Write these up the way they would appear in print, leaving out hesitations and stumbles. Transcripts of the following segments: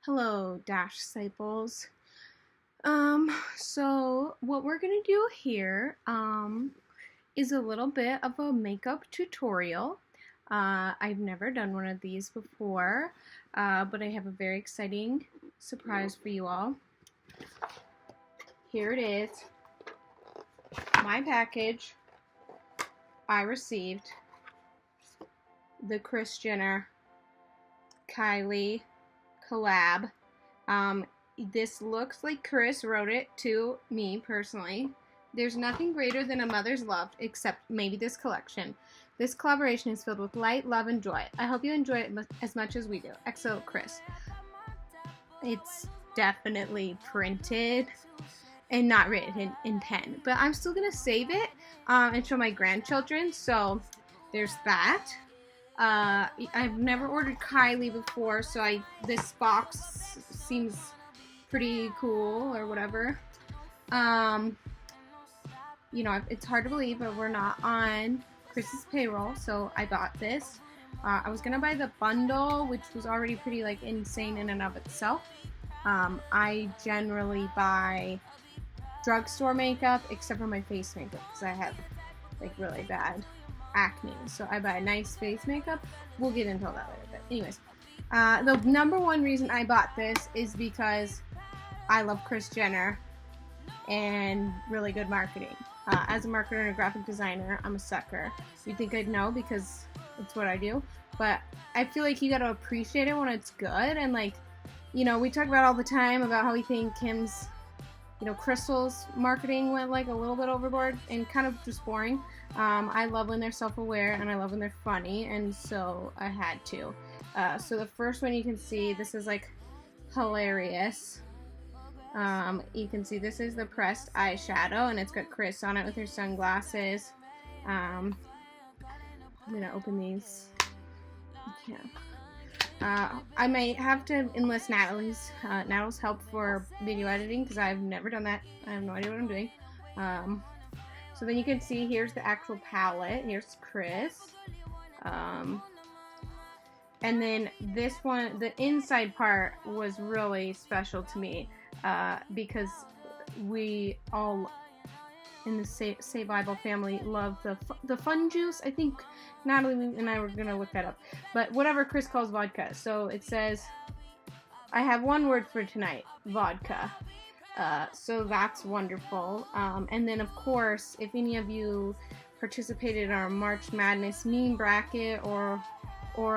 Hello, Dash Disciples. So what we're gonna do here, is a little bit of a makeup tutorial. I've never done one of these before, but I have a very exciting surprise for you all. Here it is, my package. I received the Kris Jenner Kylie collab. This looks like Kris wrote it to me personally. There's nothing greater than a mother's love except maybe this collection. This collaboration is filled with light, love, and joy. I hope you enjoy it as much as we do. XO Kris. It's definitely printed and not written in pen, but I'm still gonna save it and show my grandchildren, so there's that. I've never ordered Kylie before, so this box seems pretty cool or whatever. You know, it's hard to believe, but we're not on Kris's payroll, so I bought this. I was gonna buy the bundle, which was already pretty like insane in and of itself. I generally buy drugstore makeup except for my face makeup because I have like really bad acne, so I buy a nice face makeup. We'll get into all that later, but anyways, the number one reason I bought this is because I love Kris Jenner and really good marketing. As a marketer and a graphic designer, I'm a sucker. You'd think I'd know because it's what I do, but I feel like you gotta appreciate it when it's good. And like, you know, we talk about all the time about how we think Kim's, you know, Crystal's marketing went like a little bit overboard and kind of just boring. I love when they're self-aware and I love when they're funny, and so I had to. So the first one you can see, this is like hilarious. You can see this is the pressed eyeshadow and it's got Kris on it with her sunglasses. I'm gonna open these. Yeah. I might have to enlist Natalie's help for video editing because I've never done that. I have no idea what I'm doing. So then you can see here's the actual palette. Here's Kris. And then this one, the inside part was really special to me because we all in the Say Bible family love the fun juice. I think Natalie and I were gonna look that up, but whatever Kris calls vodka. So it says, I have one word for tonight: vodka. So that's wonderful. And then of course, if any of you participated in our March Madness meme bracket or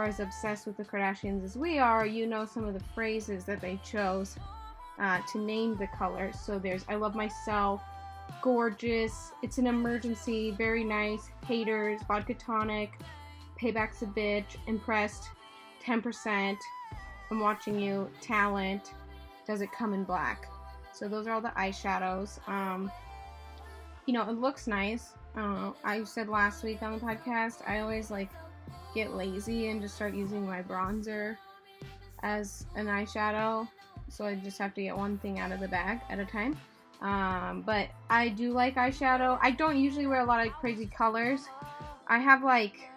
as obsessed with the Kardashians as we are, you know some of the phrases that they chose to name the colors. So there's I love myself, gorgeous, it's an emergency, very nice, haters, vodka tonic, payback's a bitch, impressed, 10%, I'm watching you, talent, does it come in black? So those are all the eyeshadows. You know, it looks nice. I said last week on the podcast, I always like get lazy and just start using my bronzer as an eyeshadow. So I just have to get one thing out of the bag at a time. But I do like eyeshadow. I don't usually wear a lot of crazy colors. I have like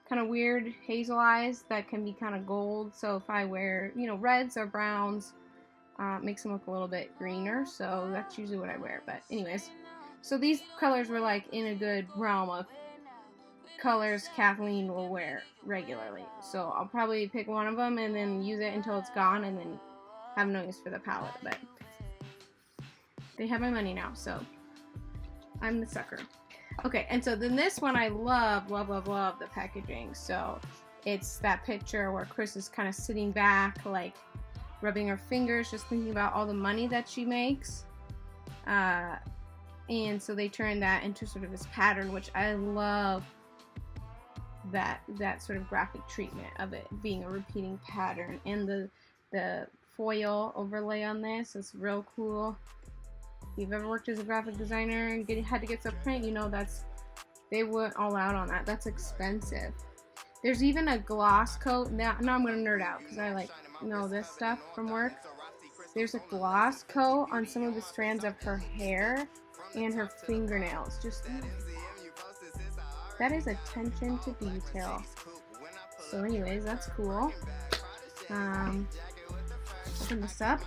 kind of weird hazel eyes that can be kind of gold. So if I wear, you know, reds or browns, makes them look a little bit greener. So that's usually what I wear. But anyways, so these colors were like in a good realm of colors Kathleen will wear regularly. So I'll probably pick one of them and then use it until it's gone and then have no use for the palette. But they have my money now, so I'm the sucker. Okay, and so then this one I love the packaging. So it's that picture where Kris is kind of sitting back, like rubbing her fingers, just thinking about all the money that she makes. And so they turned that into sort of this pattern, which I love. That sort of graphic treatment of it being a repeating pattern, and the foil overlay on this is real cool. If you've ever worked as a graphic designer and had to get some print, you know they went all out on that. That's expensive. There's even a gloss coat. Now I'm gonna nerd out because I like know this stuff from work. There's a gloss coat on some of the strands of her hair and her fingernails. Just that is attention to detail. So anyways, that's cool. open this up.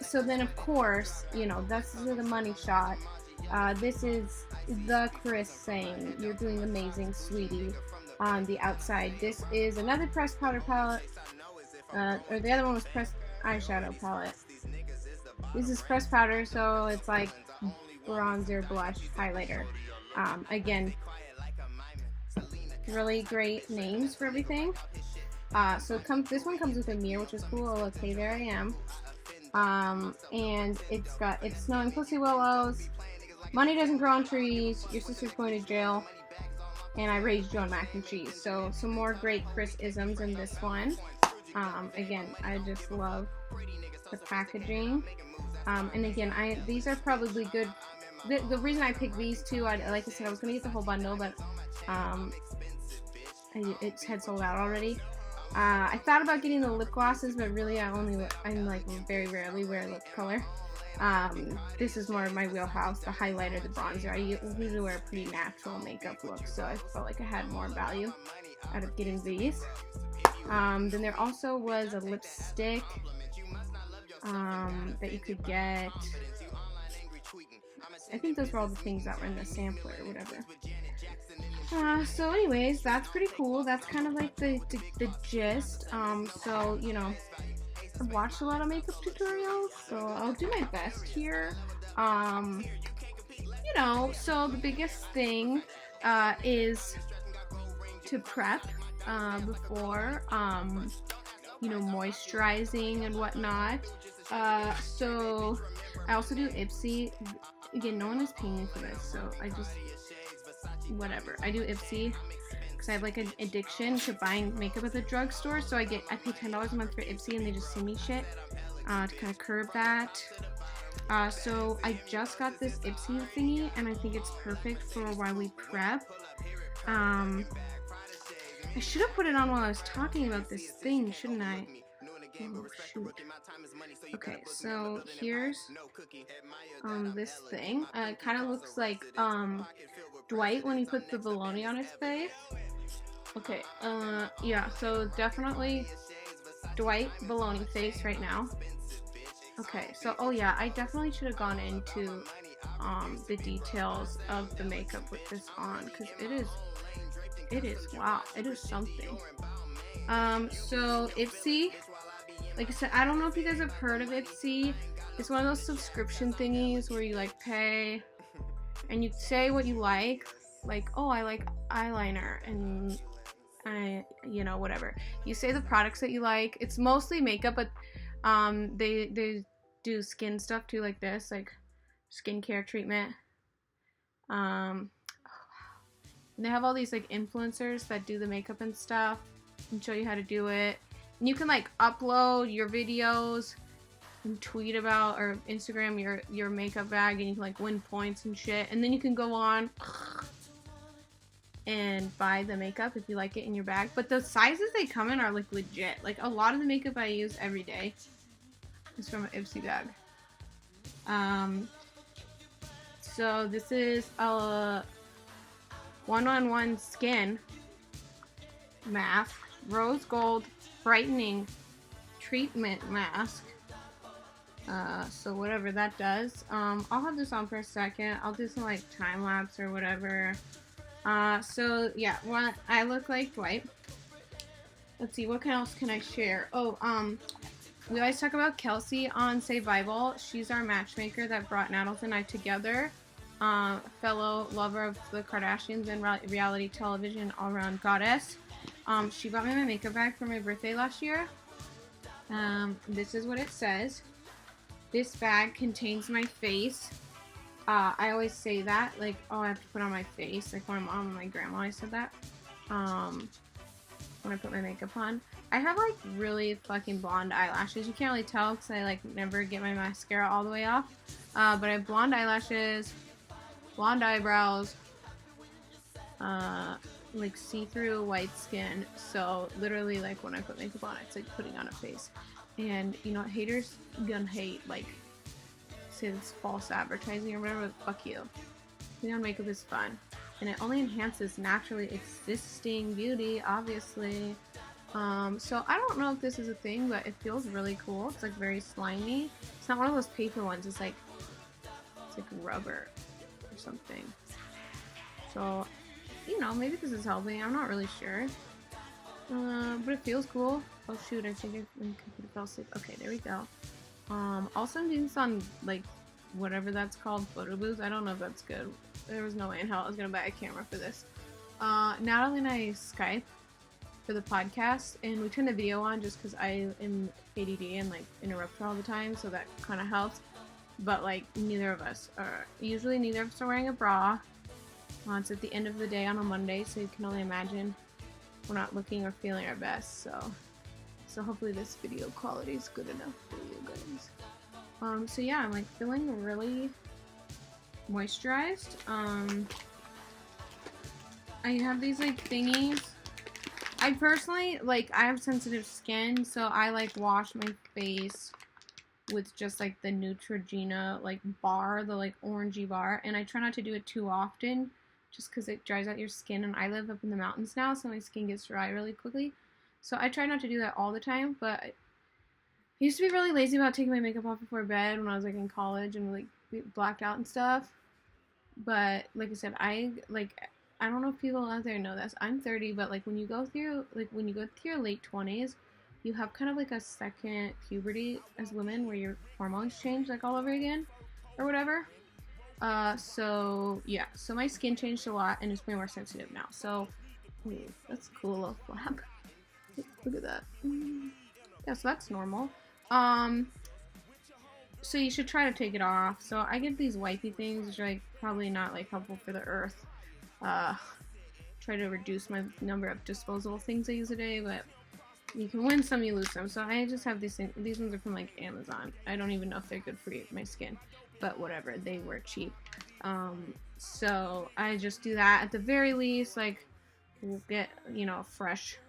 So then, of course, you know, that's the money shot. This is the Kris saying, "You're doing amazing, sweetie," on the outside. This is another pressed powder palette, or the other one was pressed eyeshadow palette. This is pressed powder, so it's like bronzer, blush, highlighter. Again, really great names for everything. So this one comes with a mirror, which is cool. Oh, look, hey, there I am. And it's snowing pussy willows. Money doesn't grow on trees. Your sister's going to jail. And I raised you on mac and cheese. So some more great Kris-isms in this one. Again, I just love the packaging. And again, these are probably good. The reason I picked these two, like I said, I was gonna get the whole bundle, but it had sold out already. I thought about getting the lip glosses, but really I like very rarely wear lip color. This is more of my wheelhouse, the highlighter, the bronzer. I usually wear a pretty natural makeup look, so I felt like I had more value out of getting these. Then there also was a lipstick that you could get. I think those were all the things that were in the sampler or whatever. So anyways, that's pretty cool. That's kind of like the gist. So, you know, I've watched a lot of makeup tutorials, so I'll do my best here. You know, so the biggest thing is to prep before, you know, moisturizing and whatnot. So I also do Ipsy. Again, no one is paying me for this, so I just, whatever. I do Ipsy because I have like an addiction to buying makeup at the drugstore, so I pay $10 a month for Ipsy and they just send me shit to kind of curb that. So I just got this Ipsy thingy and I think it's perfect for while we prep. I should have put it on while I was talking about this thing, shouldn't I? Oh, shoot. Okay, so here's this thing. It kind of looks like Dwight when he put the bologna on his face. Okay, yeah, so definitely Dwight bologna face right now. Okay, so oh yeah, I definitely should have gone into the details of the makeup with this on, because it is wow, it is something. So Ipsy, like I said, I don't know if you guys have heard of Ipsy. It's one of those subscription thingies where you like pay and you say what you like, oh, I like eyeliner, and you know, whatever. You say the products that you like. It's mostly makeup, but they do skin stuff too, like this, like skincare treatment. And they have all these like influencers that do the makeup and stuff and show you how to do it. And you can like upload your videos and tweet about, or Instagram your makeup bag, and you can like win points and shit. And then you can go on and buy the makeup if you like it in your bag. But the sizes they come in are like legit. Like a lot of the makeup I use every day is from an Ipsy bag. So this is a 1-on-1 skin mask, rose gold brightening treatment mask. So whatever that does. I'll have this on for a second. I'll do some like time lapse or whatever. So yeah, I look like Dwight. Let's see, what else can I share? Oh, we always talk about Kelsey on Say Bible. She's our matchmaker that brought Nattles and I together. Fellow lover of the Kardashians and reality television, all-around goddess. She bought me my makeup bag for my birthday last year. This is what it says. This bag contains my face. I always say that, like, oh, I have to put on my face. Like, when my mom and my grandma, I said that. When I put my makeup on. I have, like, really fucking blonde eyelashes. You can't really tell because I, like, never get my mascara all the way off. But I have blonde eyelashes, blonde eyebrows, like, see-through white skin. So, literally, like, when I put makeup on, it's like putting on a face. And, you know, haters gonna hate, like, say it's false advertising or whatever, fuck you. Putting on makeup is fun. And it only enhances naturally existing beauty, obviously. So I don't know if this is a thing, but it feels really cool. It's like very slimy. It's not one of those paper ones. It's like rubber or something. So, you know, maybe this is helping. I'm not really sure. But it feels cool. Oh shoot, I think my computer fell asleep. Okay, there we go. Also I'm doing this on, like, whatever that's called, photo booths. I don't know if that's good. There was no way in hell I was gonna buy a camera for this. Natalie and I Skype for the podcast, and we turn the video on just because I am ADD and, like, interrupt her all the time, so that kind of helps. But, like, neither of us are wearing a bra. It's at the end of the day on a Monday, so you can only imagine we're not looking or feeling our best, so hopefully this video quality is good enough for you guys. So yeah, I'm, like, feeling really moisturized. I have these, like, thingies. I personally, like, I have sensitive skin, so I, like, wash my face with just, like, the Neutrogena, like, bar, the, like, orangey bar, and I try not to do it too often, just because it dries out your skin, and I live up in the mountains now, so my skin gets dry really quickly, so I try not to do that all the time, but I used to be really lazy about taking my makeup off before bed when I was, like, in college, and, like, blacked out and stuff, but, like I said, I don't know if people out there know this, I'm 30, but, like, when you go through your late 20s, you have kind of, like, a second puberty as women where your hormones change, like, all over again, or whatever. So, yeah, so my skin changed a lot, and it's way more sensitive now, so, ooh, that's a cool little flap. Look at that. Yeah, so that's normal. So you should try to take it off. So I get these wipey things, which are, like, probably not, like, helpful for the earth. Try to reduce my number of disposable things I use a day, but you can win some, you lose some. So I just have these things. These ones are from, like, Amazon. I don't even know if they're good for my skin, but whatever, they were cheap. So I just do that at the very least. Like, we'll get, you know, fresh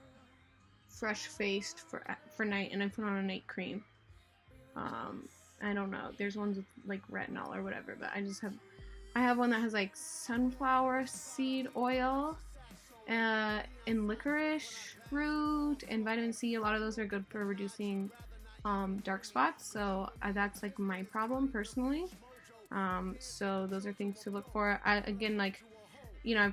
faced for night, and I put on a night cream. I don't know, there's ones with, like, retinol or whatever, but I have one that has, like, sunflower seed oil, and licorice root, and vitamin C. A lot of those are good for reducing dark spots, so that's, like, my problem personally. So those are things to look for. Again, like, you know,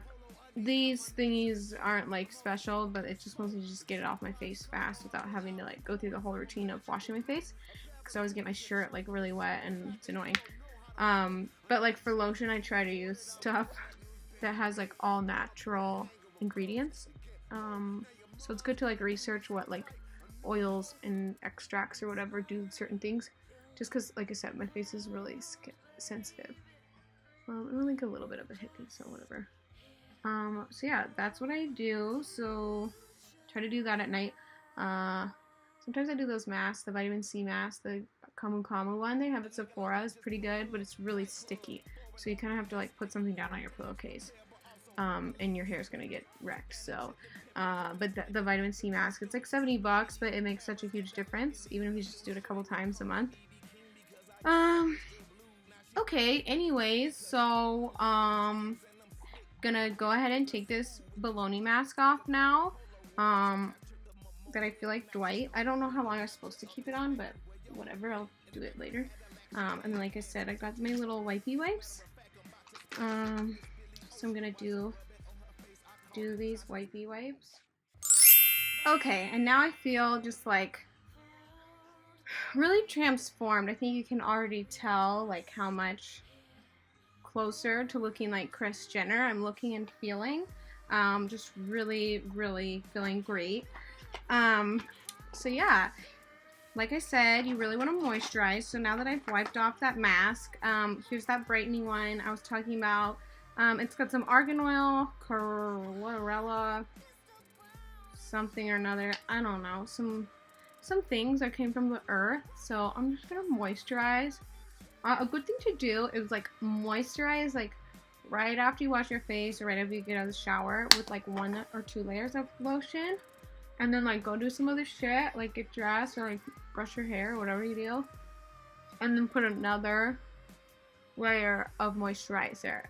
these thingies aren't, like, special, but it's just mostly just get it off my face fast without having to, like, go through the whole routine of washing my face, because I always get my shirt, like, really wet and it's annoying. But, like, for lotion, I try to use stuff that has, like, all natural ingredients. So it's good to, like, research what, like, oils and extracts or whatever do certain things, just because, like I said, my face is really sensitive. I'm like a little bit of a hippie, so whatever. So yeah, that's what I do. So try to do that at night. Sometimes I do those masks, the vitamin C mask, the Kamu Kamu one they have at Sephora is pretty good, but it's really sticky. So you kind of have to, like, put something down on your pillowcase. And your hair's gonna get wrecked. So, but the vitamin C mask, it's like $70, but it makes such a huge difference, even if you just do it a couple times a month. Okay, anyways, so, gonna go ahead and take this baloney mask off now, that I feel like Dwight. I don't know how long I'm supposed to keep it on, but whatever, I'll do it later. And then, like I said, I got my little wipey wipes. So I'm gonna do these wipey wipes. Okay, and now I feel just, like, really transformed. I think you can already tell, like, how much closer to looking like Kris Jenner I'm looking and feeling. Just really, really feeling great. So yeah, like I said, you really want to moisturize. So now that I've wiped off that mask, here's that brightening one I was talking about. It's got some argan oil, chlorella, something or another. I don't know, some things that came from the earth. So I'm just gonna moisturize. A good thing to do is, like, moisturize, like, right after you wash your face or right after you get out of the shower with, like, 1 or 2 layers of lotion, and then, like, go do some other shit, like get dressed or, like, brush your hair or whatever you do, and then put another layer of moisturizer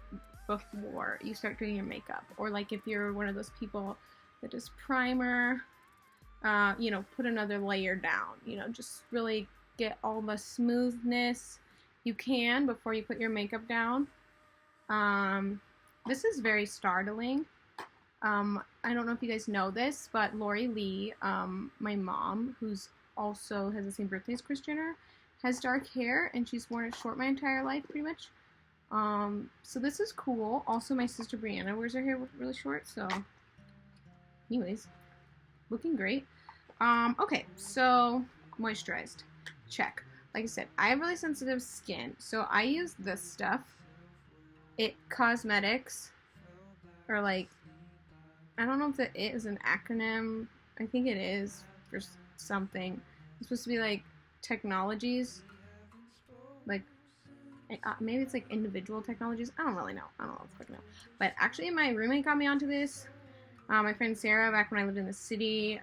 before you start doing your makeup. Or, like, if you're one of those people that does primer, you know, put another layer down. You know, just really get all the smoothness you can before you put your makeup down. This is very startling. I don't know if you guys know this, but Lori Lee, my mom, who's also has the same birthday as Kris Jenner, has dark hair, and she's worn it short my entire life, pretty much. So this is cool. Also, my sister Brianna wears her hair really short, so anyways, looking great. Okay, so moisturized. Check. Like I said, I have really sensitive skin, so I use this stuff. It Cosmetics, or like, I don't know if it is an acronym. I think it is for something. It's supposed to be like technologies, like maybe it's like individual technologies. I don't really know. I don't know if I know. But actually, my roommate got me onto this. My friend Sarah, back when I lived in the city,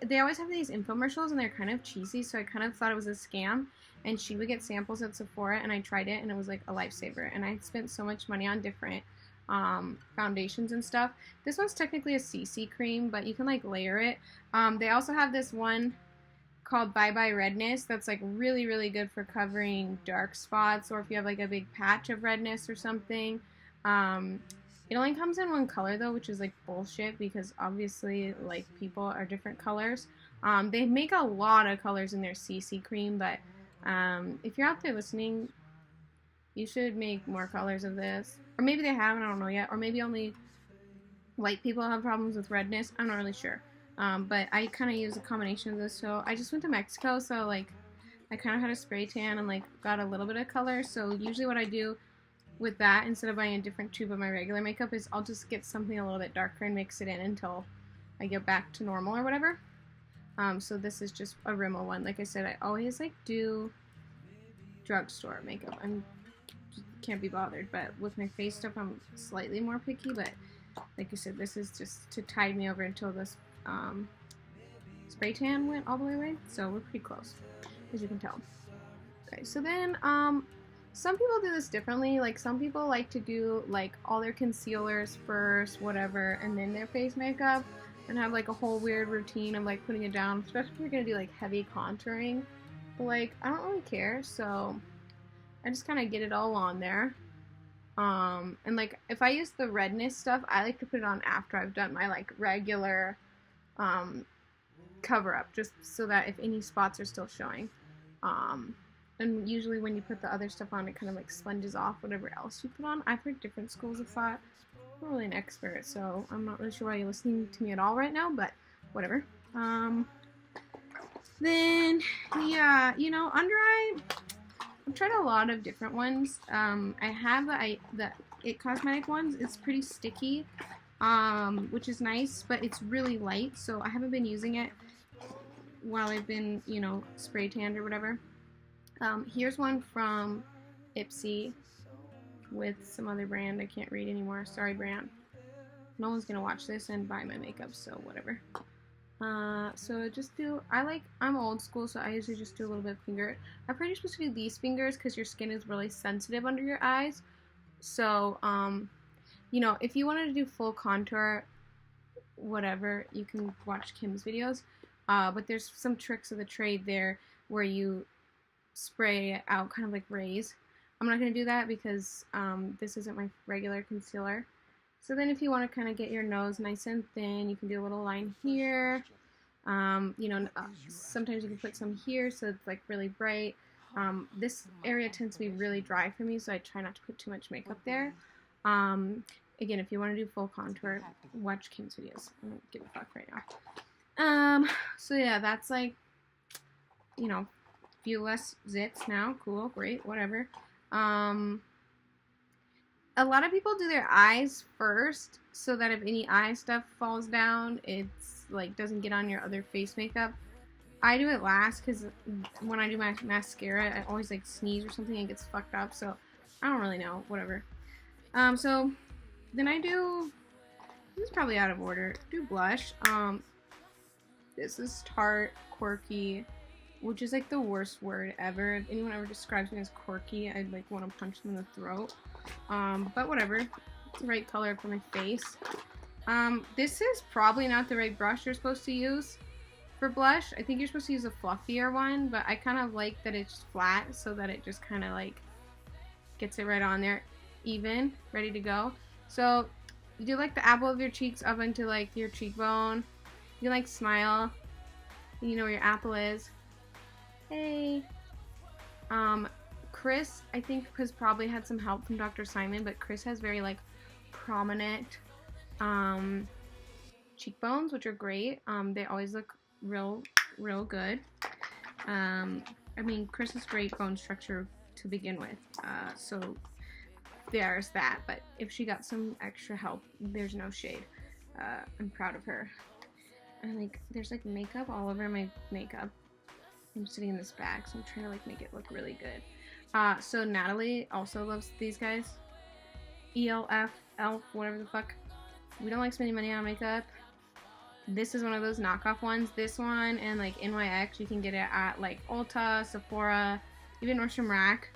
they always have these infomercials and they're kind of cheesy, so I kind of thought it was a scam. And she would get samples at Sephora, and I tried it, and it was like a lifesaver. And I spent so much money on different foundations and stuff. This one's technically a CC cream, but you can like layer it. They also have this one called Bye Bye Redness that's like really, really good for covering dark spots, or if you have like a big patch of redness or something. It only comes in one color though, which is like bullshit, because obviously like people are different colors. They make a lot of colors in their CC cream, but if you're out there listening, you should make more colors of this. Or maybe they haven't, I don't know yet. Or maybe only white people have problems with redness. I'm not really sure. But I kind of use a combination of this. So I just went to Mexico, so like I kind of had a spray tan and like got a little bit of color. So usually what I do with that, instead of buying a different tube of my regular makeup, is I'll just get something a little bit darker and mix it in until I get back to normal or whatever. So this is just a Rimmel one. Like I said, I always like do drugstore makeup. I can't be bothered, but with my face stuff I'm slightly more picky. But like I said, this is just to tide me over until this spray tan went all the way away. So we're pretty close, as you can tell. Okay, so then some people do this differently. Like some people like to do like all their concealers first, whatever, and then their face makeup, and have like a whole weird routine of like putting it down, especially if you're gonna do like heavy contouring. But like I don't really care, so I just kind of get it all on there. And like if I use the redness stuff, I like to put it on after I've done my like regular cover up, just so that if any spots are still showing. And usually when you put the other stuff on, it kind of like sponges off whatever else you put on. I've heard different schools of thought. I'm not really an expert, so I'm not really sure why you're listening to me at all right now, but whatever. Then, yeah, you know, under eye, I've tried a lot of different ones. I have the It Cosmetic ones. It's pretty sticky, which is nice, but it's really light, so I haven't been using it while I've been, you know, spray tanned or whatever. Here's one from Ipsy with some other brand. I can't read anymore. Sorry, brand. No one's gonna watch this and buy my makeup, so whatever. So just do, I'm old school, so I usually just do a little bit of finger. I'm pretty supposed to do these fingers because your skin is really sensitive under your eyes. So, you know, if you wanted to do full contour, whatever, you can watch Kim's videos. But there's some tricks of the trade there where you spray out kind of like rays. I'm not going to do that because this isn't my regular concealer. So then if you want to kind of get your nose nice and thin, you can do a little line here. You know, sometimes you can put some here so it's like really bright. This area tends to be really dry for me, so I try not to put too much makeup there. Again, if you want to do full contour, watch Kim's videos. I don't give a fuck right now. So yeah, that's like, you know, few less zits now. Cool, great, whatever. A lot of people do their eyes first, so that if any eye stuff falls down, it's like doesn't get on your other face makeup. I do it last because when I do my mascara, I always like sneeze or something and it gets fucked up. So I don't really know, whatever. So then I do. This is probably out of order. Do blush. This is Tarte Quirky, which is like the worst word ever. If anyone ever describes me as quirky, I'd like want to punch them in the throat. But whatever. It's the right color for my face. This is probably not the right brush you're supposed to use. For blush, I think you're supposed to use a fluffier one, but I kind of like that it's flat so that it just kind of like gets it right on there, even, ready to go. So you do like the apple of your cheeks up into like your cheekbone. You like smile. You know where your apple is. Hey. Kris, I think, has probably had some help from Dr. Simon, but Kris has very like prominent cheekbones, which are great. They always look real good. I mean, Kris has great bone structure to begin with, so there's that. But if she got some extra help, there's no shade. I'm proud of her. And like, there's like makeup all over my makeup. I'm sitting in this bag, so I'm trying to like make it look really good. So Natalie also loves these guys. ELF, ELF, whatever the fuck. We don't like spending money on makeup. This is one of those knockoff ones. This one and like NYX, you can get it at like Ulta, Sephora, even Nordstrom Rack.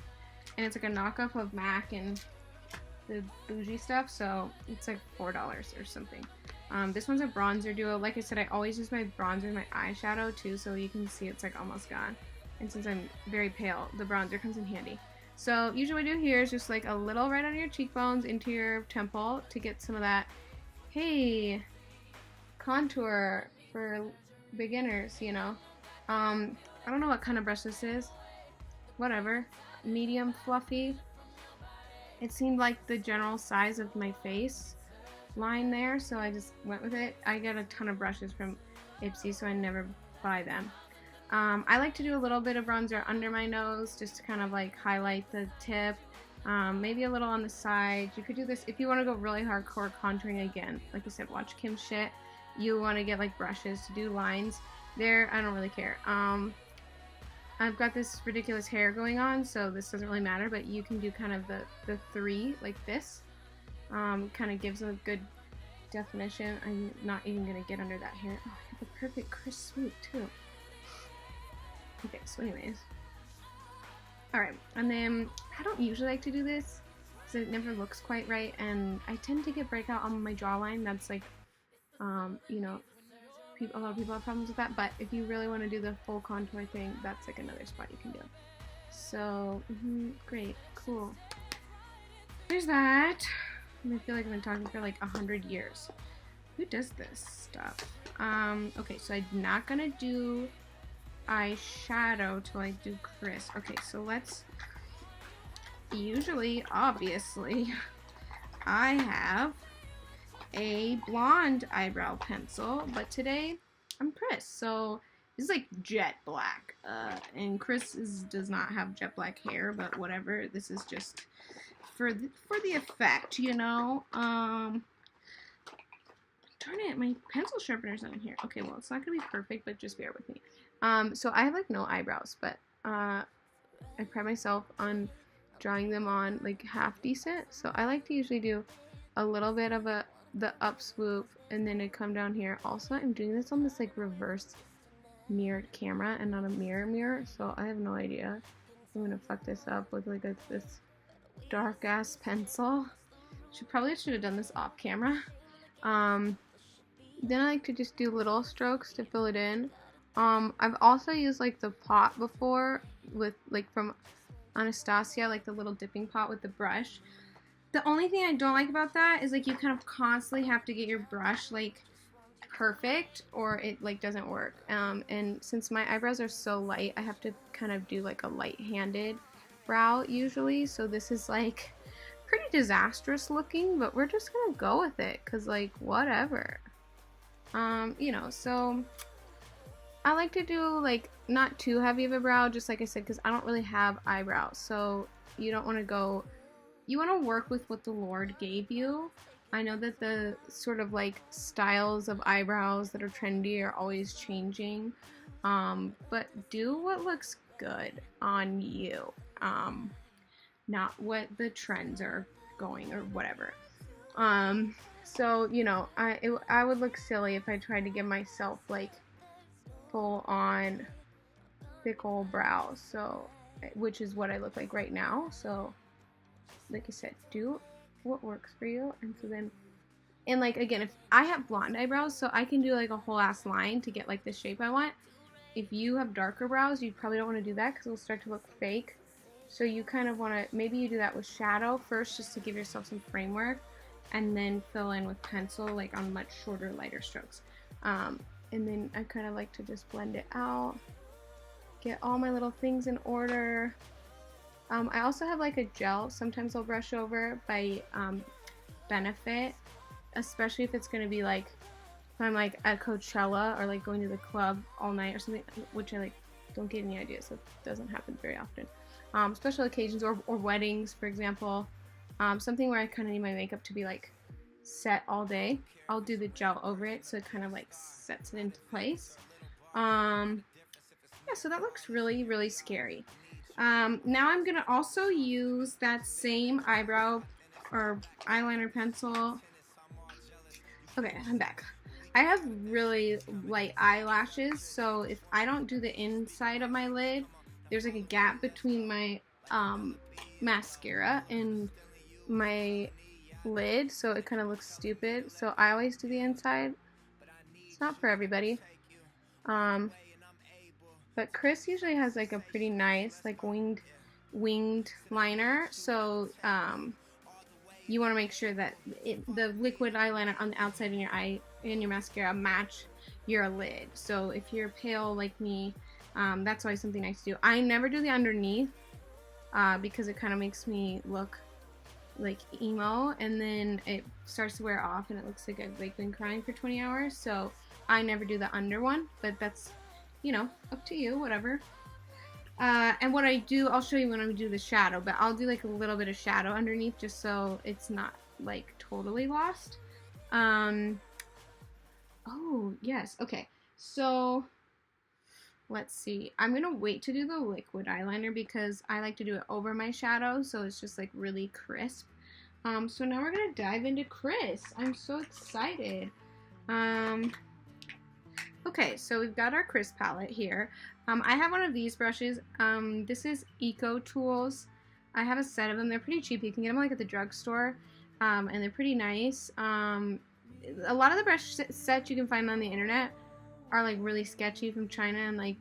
And it's like a knockoff of MAC and the bougie stuff, so it's like $4 or something. This one's a bronzer duo. Like I said, I always use my bronzer and my eyeshadow too, so you can see it's like almost gone. And since I'm very pale, the bronzer comes in handy. So usually what I do here is just like a little right under your cheekbones into your temple to get some of that, hey, contour for beginners, you know. I don't know what kind of brush this is. Whatever. Medium fluffy. It seemed like the general size of my face line there, so I just went with it. I get a ton of brushes from Ipsy, so I never buy them. I like to do a little bit of bronzer under my nose just to kind of like highlight the tip. Maybe a little on the side. You could do this if you want to go really hardcore contouring again. Like I said, watch Kim's shit. You want to get like brushes to do lines. There, I don't really care. I've got this ridiculous hair going on, so this doesn't really matter, but you can do kind of the three like this. Kind of gives a good definition. I'm not even going to get under that hair. Oh, I have a perfect crisp swoop too. Okay, so anyways. Alright, and then I don't usually like to do this because it never looks quite right, and I tend to get breakout on my jawline. That's like, you know, a lot of people have problems with that, but if you really want to do the full contour thing, that's like another spot you can do. So, great, cool. There's that. I feel like I've been talking for like 100 years. Who does this stuff? Okay, so I'm not gonna do eyeshadow till I do Kris. Okay, so let's, usually, obviously, I have a blonde eyebrow pencil, but today I'm Kris, so this is like jet black, and Kris does not have jet black hair, but whatever. This is just for the effect, you know. Darn it, my pencil sharpener's not in here. Okay, well, it's not gonna be perfect, but just bear with me. So I have like no eyebrows, but I pride myself on drawing them on like half decent. So I like to usually do a little bit of the up swoop and then it come down here. Also, I'm doing this on this like reverse mirrored camera and not a mirror, so I have no idea. I'm gonna fuck this up with like this dark ass pencil. Probably should have done this off camera. Then I like to just do little strokes to fill it in. I've also used like the pot before with like from Anastasia, like the little dipping pot with the brush. The only thing I don't like about that is like you kind of constantly have to get your brush like perfect or it like doesn't work. And since my eyebrows are so light, I have to kind of do like a light-handed brow usually. So this is like pretty disastrous looking, but we're just gonna go with it because like whatever. You know, so I like to do like not too heavy of a brow, just like I said, because I don't really have eyebrows. So you don't want to go, you want to work with what the Lord gave you. I know that the sort of like styles of eyebrows that are trendy are always changing, but do what looks good on you, not what the trends are going or whatever. So you know, I would look silly if I tried to give myself like full on thick old brows, so which is what I look like right now. So like I said, do what works for you. And so then And like, again, if I have blonde eyebrows, so I can do like a whole ass line to get like the shape I want. If you have darker brows, you probably don't want to do that because it'll start to look fake. So you kind of want to, maybe you do that with shadow first just to give yourself some framework, and then fill in with pencil like on much shorter, lighter strokes. And then I kind of like to just blend it out, get all my little things in order. I also have like a gel sometimes I'll brush over by Benefit, especially if it's going to be like, if I'm like at Coachella or like going to the club all night or something, which I like don't get any ideas, so it doesn't happen very often. Special occasions or weddings, for example, something where I kind of need my makeup to be like set all day, I'll do the gel over it so it kind of like sets it into place. Yeah, so that looks really, really scary. Now I'm gonna also use that same eyebrow or eyeliner pencil. Okay, I'm back. I have really light eyelashes, so if I don't do the inside of my lid, there's like a gap between my mascara and my lid, so it kind of looks stupid. So I always do the inside. It's not for everybody. But Kris usually has like a pretty nice like winged liner, so you want to make sure that the liquid eyeliner on the outside of your eye and your mascara match your lid. So if you're pale like me, that's always something nice to do. I never do the underneath because it kind of makes me look like emo, and then it starts to wear off and it looks like I've like been crying for 20 hours. So I never do the under one, but that's, you know, up to you, whatever. And what I do, I'll show you when I do the shadow, but I'll do like a little bit of shadow underneath just so it's not like totally lost. Oh, yes. Okay. So let's see. I'm going to wait to do the liquid eyeliner because I like to do it over my shadow, so it's just like really crisp. So now we're going to dive into Kris. I'm so excited. Okay, so we've got our Kris palette here. I have one of these brushes. This is Eco Tools. I have a set of them. They're pretty cheap. You can get them like at the drugstore, and they're pretty nice. A lot of the brush sets you can find on the internet are like really sketchy from China, and like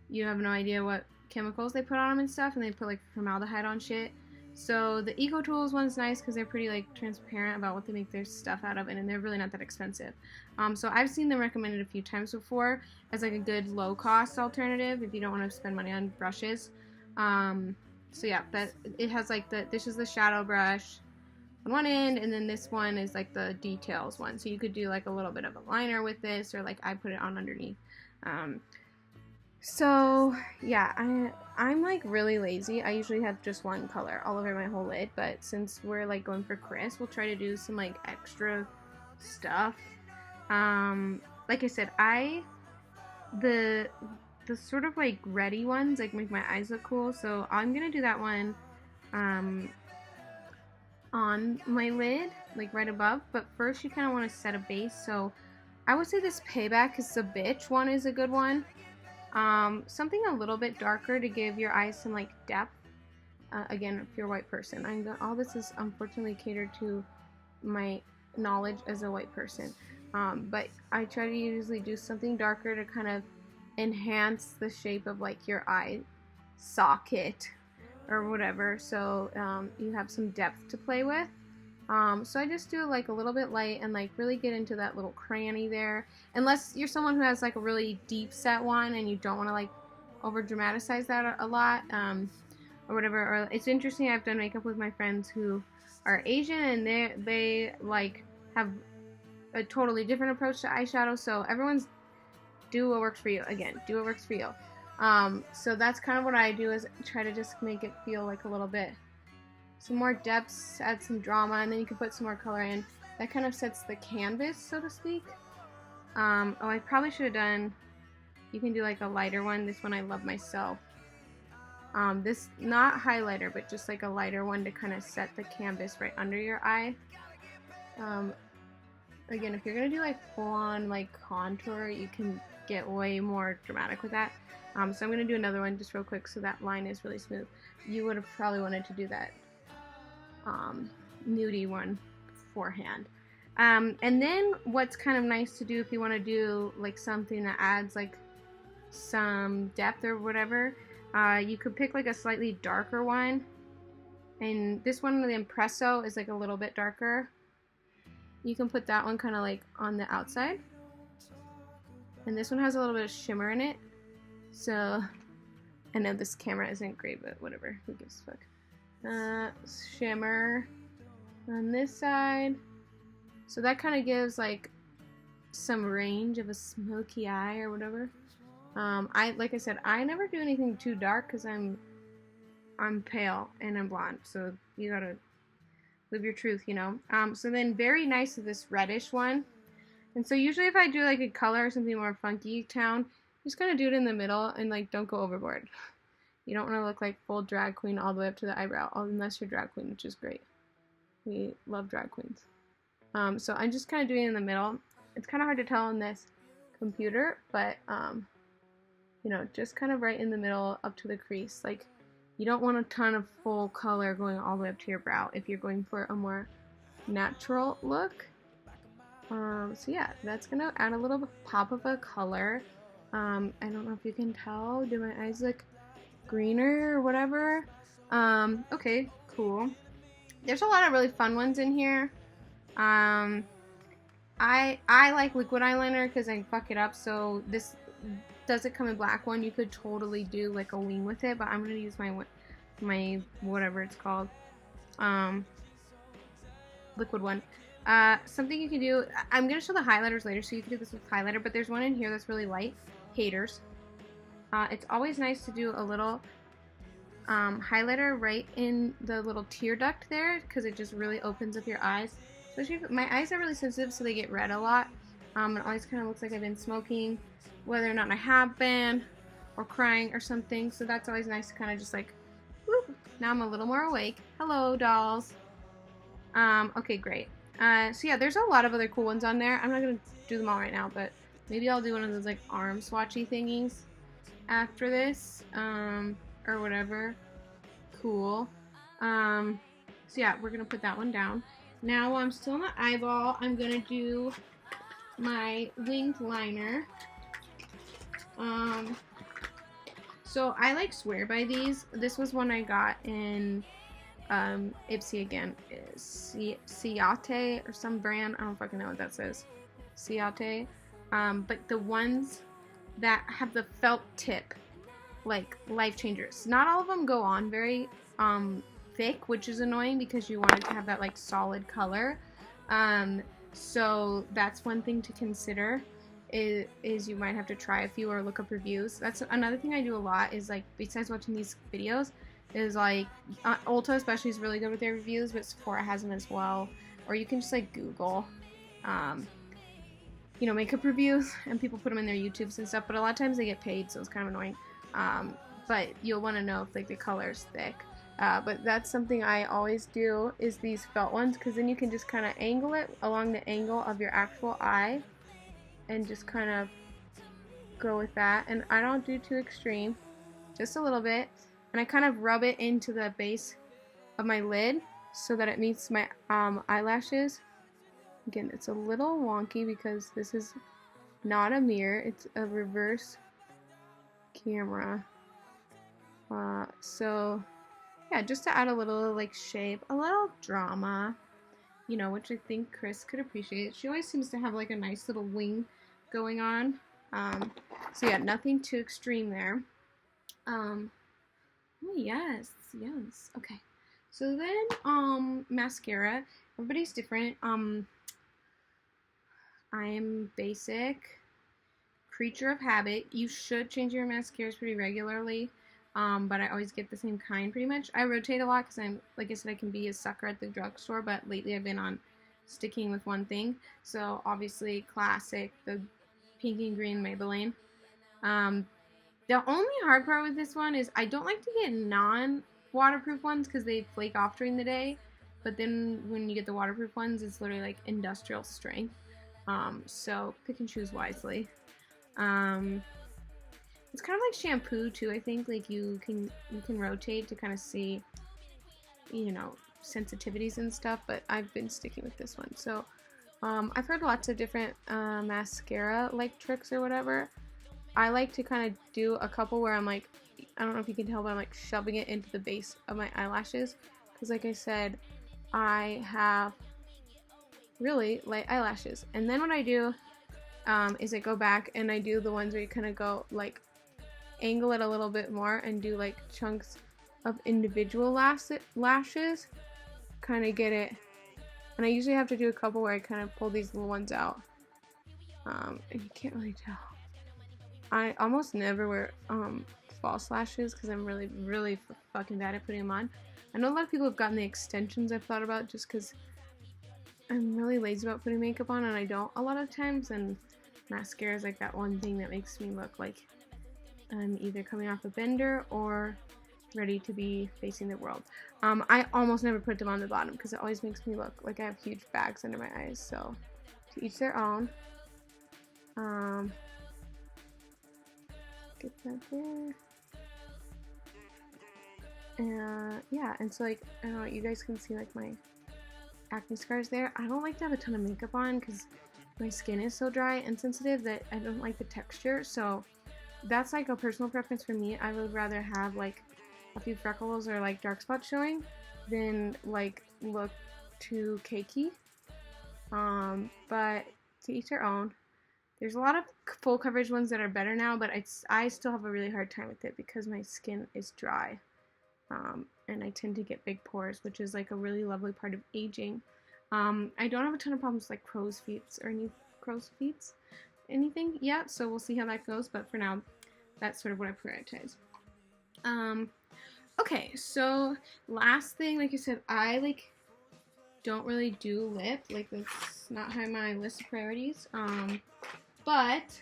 you have no idea what chemicals they put on them and stuff, and they put like formaldehyde on shit. So the Eco Tools one's nice because they're pretty like transparent about what they make their stuff out of, and they're really not that expensive. So I've seen them recommended a few times before as like a good low cost alternative if you don't want to spend money on brushes. So yeah, that it has like this is the shadow brush on one end, and then this one is like the details one. So you could do like a little bit of a liner with this, or like I put it on underneath. So yeah, I'm like really lazy. I usually have just one color all over my whole lid, but since we're like going for Kris, we'll try to do some like extra stuff. Like I said, the sort of like ready ones like make my eyes look cool, so I'm gonna do that one on my lid, like right above. But first you kind of want to set a base, so I would say this Payback is the Bitch one is a good one. Something a little bit darker to give your eyes some like depth. Again, if you're a white person, all this is unfortunately catered to my knowledge as a white person. But I try to usually do something darker to kind of enhance the shape of like your eye socket or whatever, so you have some depth to play with. So I just do like a little bit light and like really get into that little cranny there, unless you're someone who has like a really deep set one and you don't want to like over dramatize that a lot, or whatever. Or it's interesting, I've done makeup with my friends who are Asian, and they like have a totally different approach to eyeshadow, so everyone's do what works for you. Again, do what works for you. So that's kind of what I do, is try to just make it feel like a little bit some more depths, add some drama, and then you can put some more color in. That kind of sets the canvas, so to speak. Oh, I probably should have done, you can do like a lighter one. This one I love myself. This, not highlighter, but just like a lighter one to kind of set the canvas right under your eye. Again, if you're going to do like full-on like contour, you can get way more dramatic with that. So I'm going to do another one just real quick so that line is really smooth. You would have probably wanted to do that nudie one beforehand. And then what's kind of nice to do if you want to do like something that adds like some depth or whatever, you could pick like a slightly darker one. And this one, the Impresso, is like a little bit darker. You can put that one kind of like on the outside. And this one has a little bit of shimmer in it. So, I know this camera isn't great, but whatever. Who gives a fuck? Shimmer on this side. So that kind of gives like some range of a smoky eye or whatever. Like I said, I never do anything too dark because I'm pale and I'm blonde, so you gotta live your truth, you know. So then very nice is this reddish one. And so usually if I do like a color or something more funky town, just kind of do it in the middle and like don't go overboard. You don't want to look like full drag queen all the way up to the eyebrow, unless you're drag queen, which is great. We love drag queens. So I'm just kind of doing it in the middle. It's kind of hard to tell on this computer, but you know, just kind of right in the middle up to the crease. Like, you don't want a ton of full color going all the way up to your brow if you're going for a more natural look. So yeah, that's gonna add a little pop of a color. I don't know if you can tell. Do my eyes look greener or whatever? Okay, cool. There's a lot of really fun ones in here. I like liquid eyeliner because I fuck it up. So this doesn't come in black one. You could totally do like a wing with it, but I'm gonna use my whatever it's called, liquid one. Something you can do, I'm gonna show the highlighters later, so you can do this with highlighter, but there's one in here that's really light, Haters. It's always nice to do a little highlighter right in the little tear duct there, because it just really opens up your eyes. Especially if my eyes are really sensitive, so they get red a lot. It always kind of looks like I've been smoking, whether or not I have been, or crying or something. So that's always nice to kind of just like, whoop, now I'm a little more awake. Hello, dolls. Okay, great. So yeah, there's a lot of other cool ones on there. I'm not gonna do them all right now, but maybe I'll do one of those like arm swatchy thingies after this, or whatever. Cool. So yeah, we're gonna put that one down. Now I'm still on the eyeball. I'm gonna do my winged liner. So I like swear by these. This was one I got in Ipsy again. Ciate or some brand. I don't fucking know what that says. Ciate. But the ones that have the felt tip, like life changers. Not all of them go on very thick, which is annoying because you want it to have that like solid color. So that's one thing to consider. Is you might have to try a few or look up reviews. That's another thing I do a lot, is like, besides watching these videos, is like Ulta especially is really good with their reviews, but Sephora has them as well. Or you can just like Google you know, makeup reviews, and people put them in their YouTubes and stuff, but a lot of times they get paid, so it's kind of annoying. But you'll want to know if like the color's thick. But that's something I always do, is these felt ones, because then you can just kind of angle it along the angle of your actual eye and just kind of go with that. And I don't do too extreme, just a little bit, and I kind of rub it into the base of my lid so that it meets my eyelashes. Again, it's a little wonky because this is not a mirror, it's a reverse camera. So yeah, just to add a little like shape, a little drama, you know, which I think Kris could appreciate. She always seems to have like a nice little wing going on. So yeah, nothing too extreme there. Oh yes. Okay. So then mascara. Everybody's different. I'm basic. Creature of habit. You should change your mascaras pretty regularly. But I always get the same kind pretty much. I rotate a lot because I'm, like I said, I can be a sucker at the drugstore, but lately I've been on sticking with one thing. So obviously classic, the pink and green Maybelline. The only hard part with this one is I don't like to get non-waterproof ones because they flake off during the day. But then when you get the waterproof ones, it's literally like industrial strength. So pick and choose wisely. It's kind of like shampoo too, I think. Like you can rotate to kind of see, you know, sensitivities and stuff, but I've been sticking with this one. So I've heard lots of different mascara like tricks or whatever. I like to kind of do a couple where I'm like, I don't know if you can tell, but I'm like shoving it into the base of my eyelashes, because like I said, I have really light eyelashes. And then what I do is I go back and I do the ones where you kind of go like angle it a little bit more and do like chunks of individual lashes, kind of get it. And I usually have to do a couple where I kind of pull these little ones out, and you can't really tell. I almost never wear false lashes because I'm really fucking bad at putting them on. I know a lot of people have gotten the extensions I've thought about, just because I'm really lazy about putting makeup on, and I don't a lot of times, and mascara is like that one thing that makes me look like I'm either coming off a bender or ready to be facing the world. I almost never put them on the bottom because it always makes me look like I have huge bags under my eyes, so to each their own. Get that there. And yeah, and so like, I don't know, you guys can see like my acne scars there. I don't like to have a ton of makeup on because my skin is so dry and sensitive that I don't like the texture, so that's like a personal preference for me. I would rather have like a few freckles or like dark spots showing than like look too cakey. But to each their own. There's a lot of full coverage ones that are better now, but I still have a really hard time with it because my skin is dry. And I tend to get big pores, which is like a really lovely part of aging. I don't have a ton of problems like crow's feet or anything yet, so we'll see how that goes, but for now, that's sort of what I prioritize. Okay, so last thing, like I said, I like don't really do lip, like that's not high on my list of priorities, but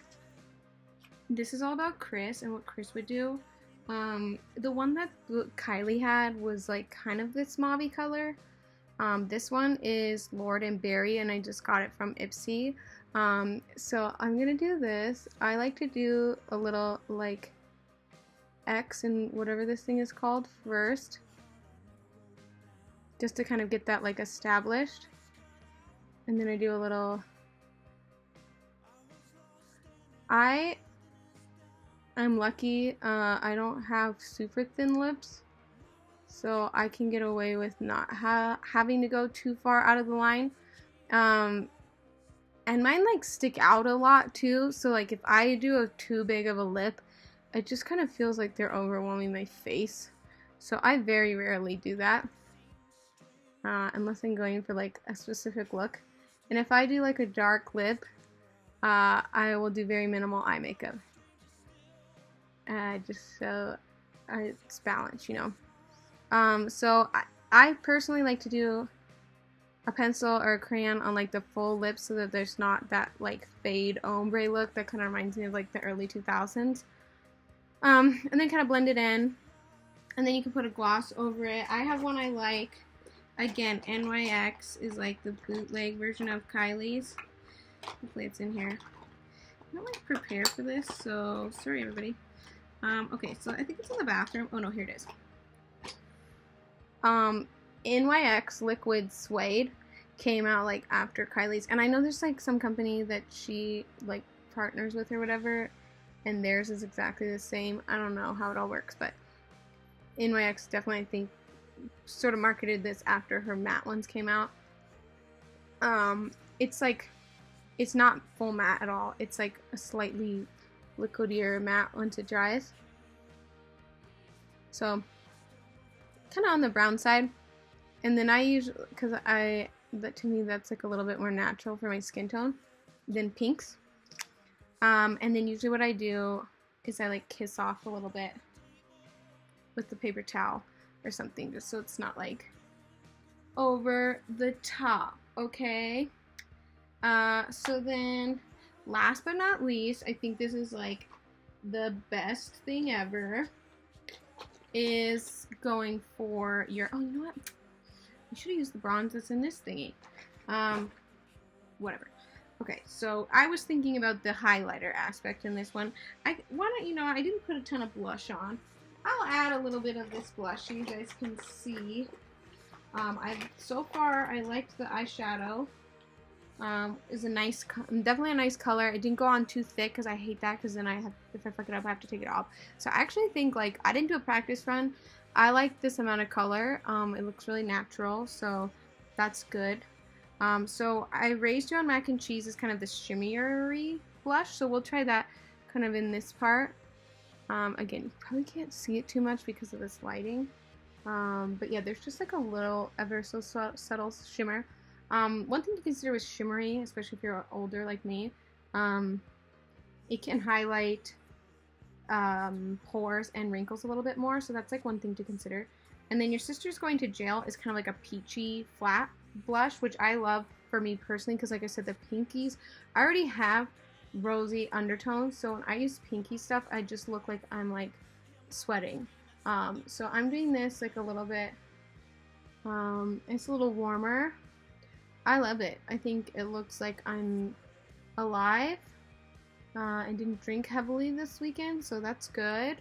this is all about Kris and what Kris would do. The one that Kylie had was like kind of this mauve color. This one is Lord and Berry, and I just got it from Ipsy. So I'm gonna do this. I like to do a little like X and whatever this thing is called first, just to kind of get that like established, and then I do a little. I'm lucky. I don't have super thin lips, so I can get away with not having to go too far out of the line. And mine like stick out a lot too, so like if I do too big of a lip, it just kind of feels like they're overwhelming my face. So I very rarely do that, unless I'm going for like a specific look. And if I do like a dark lip, I will do very minimal eye makeup. Just so it's balanced, you know. So I personally like to do a pencil or a crayon on like the full lips so that there's not that like fade ombre look that kind of reminds me of like the early 2000s. And then kind of blend it in, and then you can put a gloss over it. I have one I like. Again, NYX is like the bootleg version of Kylie's. Hopefully it's in here. I'm not like prepared for this, so sorry everybody. Okay, so I think it's in the bathroom. Oh no, here it is. NYX Liquid Suede came out like after Kylie's, and I know there's like some company that she like partners with or whatever, and theirs is exactly the same. I don't know how it all works, but NYX definitely, I think, sort of marketed this after her matte ones came out. It's like, it's not full matte at all. It's like a slightly liquidier matte once it dries. So kind of on the brown side. And then I usually, because to me that's like a little bit more natural for my skin tone than pinks. And then usually what I do is I like kiss off a little bit with the paper towel or something, just so it's not like over the top, okay? So then last but not least, I think this is like the best thing ever, is going for your, oh, you know what? You should have used the bronze that's in this thingy. Whatever. Okay, so I was thinking about the highlighter aspect in this one. I didn't put a ton of blush on. I'll add a little bit of this blush so you guys can see. So far I liked the eyeshadow. is a nice, definitely a nice color. It didn't go on too thick because I hate that, because then if I fuck it up, I have to take it off. So I actually think, like, I didn't do a practice run. I like this amount of color. It looks really natural, so that's good. So I raised you on mac and cheese is kind of the shimmery blush, so we'll try that kind of in this part. Again, you probably can't see it too much because of this lighting. But yeah, there's just like a little ever so subtle shimmer. One thing to consider with shimmery, especially if you're older like me, it can highlight pores and wrinkles a little bit more, so that's like one thing to consider. And then your sister's going to jail is kind of like a peachy flat blush, which I love for me personally, because like I said, the pinkies, I already have rosy undertones, so when I use pinky stuff, I just look like I'm like sweating. So I'm doing this like a little bit, it's a little warmer. I love it. I think it looks like I'm alive. I didn't drink heavily this weekend, so that's good.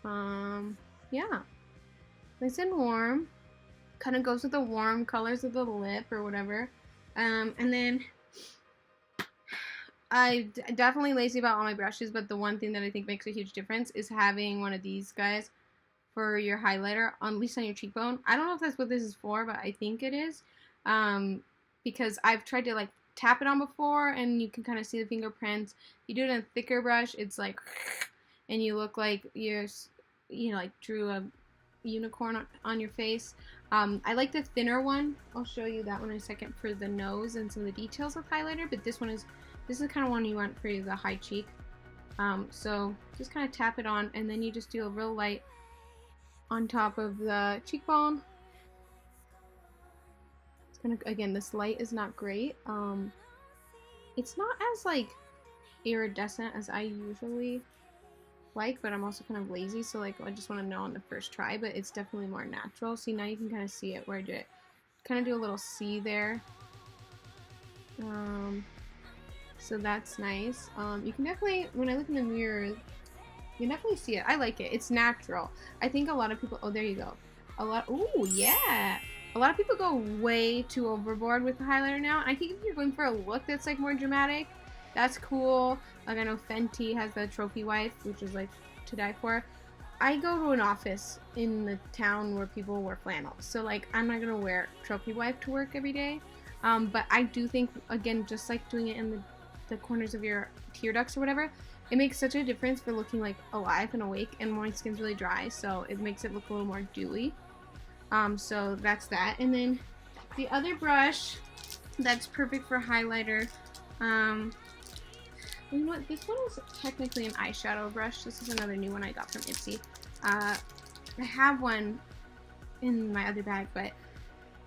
Yeah, nice and warm. Kind of goes with the warm colors of the lip or whatever. And then I definitely lazy about all my brushes, but the one thing that I think makes a huge difference is having one of these guys for your highlighter, at least on your cheekbone. I don't know if that's what this is for, but I think it is. Because I've tried to like tap it on before, and you can kind of see the fingerprints. You do it in a thicker brush, it's like, and you look like you know, like drew a unicorn on your face. I like the thinner one. I'll show you that one in a second for the nose and some of the details with highlighter, but this is the kind of one you want for the high cheek. So just kind of tap it on, and then you just do a real light on top of the cheekbone. It's gonna, again, this light is not great. It's not as like iridescent as I usually like, but I'm also kind of lazy, so like I just want to know on the first try, but it's definitely more natural. See, now you can kind of see it where I did it. Kind of do a little C there. So that's nice. You can definitely, when I look in the mirror, you can definitely see it. I like it. It's natural. I think a lot of people, oh, there you go. Ooh, yeah. A lot of people go way too overboard with the highlighter now. I think if you're going for a look that's like more dramatic, that's cool. Like I know Fenty has the Trophy Wife, which is like to die for. I go to an office in the town where people wear flannel, so like I'm not gonna wear Trophy Wife to work every day. But I do think, again, just like doing it in the corners of your tear ducts or whatever, it makes such a difference for looking like alive and awake, and my skin's really dry, so it makes it look a little more dewy. So that's that. And then the other brush that's perfect for highlighter, you know what, this one is technically an eyeshadow brush. This is another new one I got from Ipsy. I have one in my other bag, but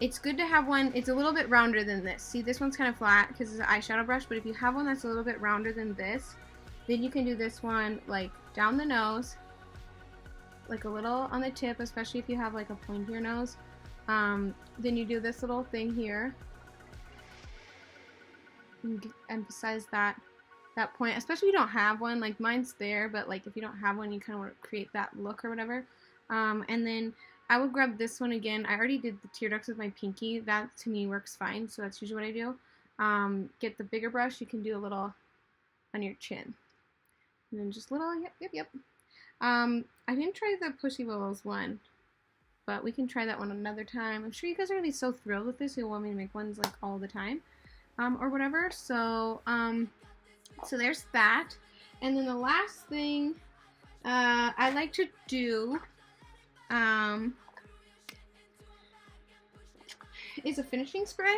it's good to have one. It's a little bit rounder than this. See, this one's kind of flat because it's an eyeshadow brush, but if you have one that's a little bit rounder than this, then you can do this one like down the nose, like a little on the tip, especially if you have like a pointier nose. Then you do this little thing here. You emphasize that point, especially if you don't have one. Like mine's there, but like if you don't have one, you kind of want to create that look or whatever. And then I would grab this one again. I already did the tear ducts with my pinky. That to me works fine, so that's usually what I do. Get the bigger brush. You can do a little on your chin, and then just little, yep. I didn't try the Pushy Willows one, but we can try that one another time. I'm sure you guys are gonna be so thrilled with this. You'll want me to make ones like all the time, or whatever. So, so there's that. And then the last thing I like to do is a finishing spray.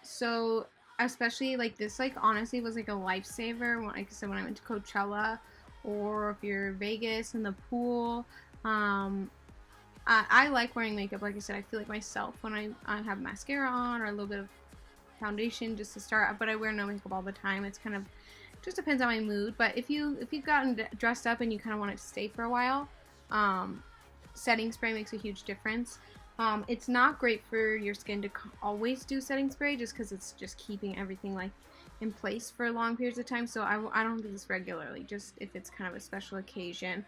So especially like this, like honestly was like a lifesaver when, like I said, when I went to Coachella, or if you're in Vegas in the pool. I like wearing makeup. Like I said, I feel like myself when I have mascara on or a little bit of foundation just to start, but I wear no makeup all the time. It's kind of just depends on my mood. But if you've gotten dressed up and you kind of want it to stay for a while, setting spray makes a huge difference. It's not great for your skin to always do setting spray, just because it's just keeping everything like in place for long periods of time. So I don't do this regularly, just if it's kind of a special occasion.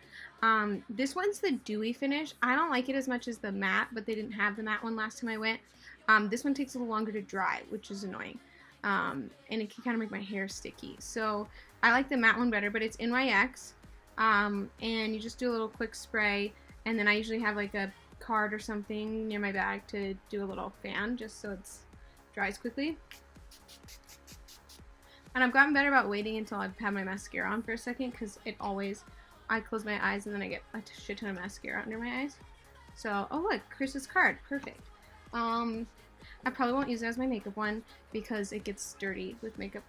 This one's the dewy finish. I don't like it as much as the matte, but they didn't have the matte one last time I went. This one takes a little longer to dry, which is annoying. And it can kind of make my hair sticky. So I like the matte one better, but it's NYX. And you just do a little quick spray, and then I usually have like a card or something near my bag to do a little fan just so it dries quickly. And I've gotten better about waiting until I've had my mascara on for a second, because I close my eyes and then I get a shit ton of mascara under my eyes. So, oh look, Kris's card, perfect. I probably won't use it as my makeup one because it gets dirty with makeup.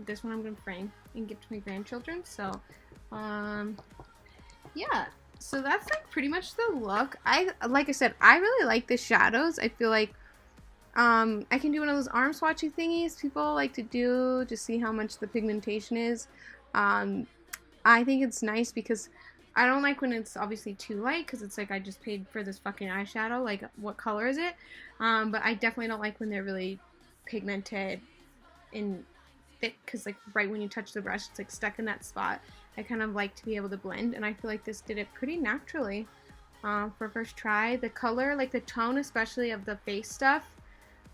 This one I'm going to frame and give to my grandchildren. So, yeah. So that's like pretty much the look. Like I said, I really like the shadows. I feel like I can do one of those arm swatchy thingies people like to do to see how much the pigmentation is. I think it's nice because I don't like when it's obviously too light, because it's like I just paid for this fucking eyeshadow. Like, what color is it? But I definitely don't like when they're really pigmented and thick, because like right when you touch the brush, it's like stuck in that spot. I kind of like to be able to blend, and I feel like this did it pretty naturally for first try. The color, like the tone especially of the face stuff,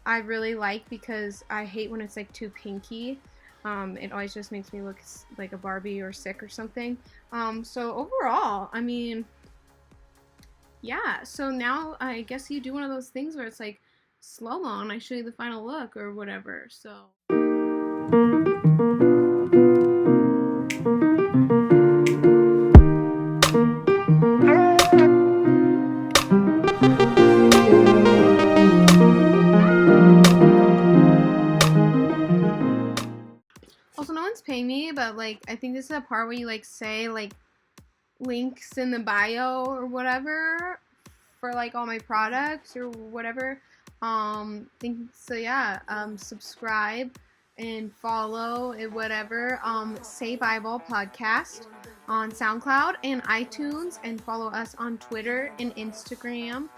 I really like, because I hate when it's like too pinky. It always just makes me look like a Barbie or sick or something. So overall, I mean, yeah. So now I guess you do one of those things where it's like slow-mo and I show you the final look or whatever. So. Also, no one's paying me, but like I think this is a part where you like say like links in the bio or whatever for like all my products or whatever. So yeah, subscribe and follow and whatever. Say Bible podcast on SoundCloud and iTunes, and follow us on Twitter and Instagram.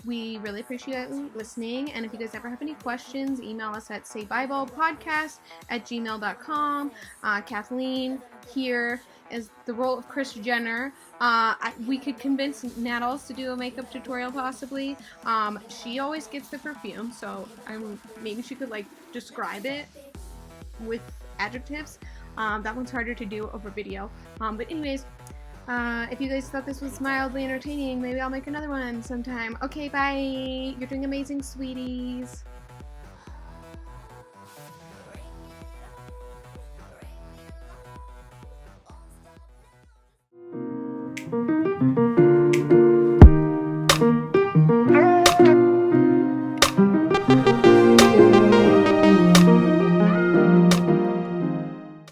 We really appreciate you listening, and if you guys ever have any questions, email us at saybiblepodcast@gmail.com. Kathleen here is the role of Kris Jenner. We could convince Nattles to do a makeup tutorial possibly. She always gets the perfume, so maybe she could like describe it with adjectives. That one's harder to do over video. But anyways, if you guys thought this was mildly entertaining, maybe I'll make another one sometime. Okay, bye. You're doing amazing, sweeties.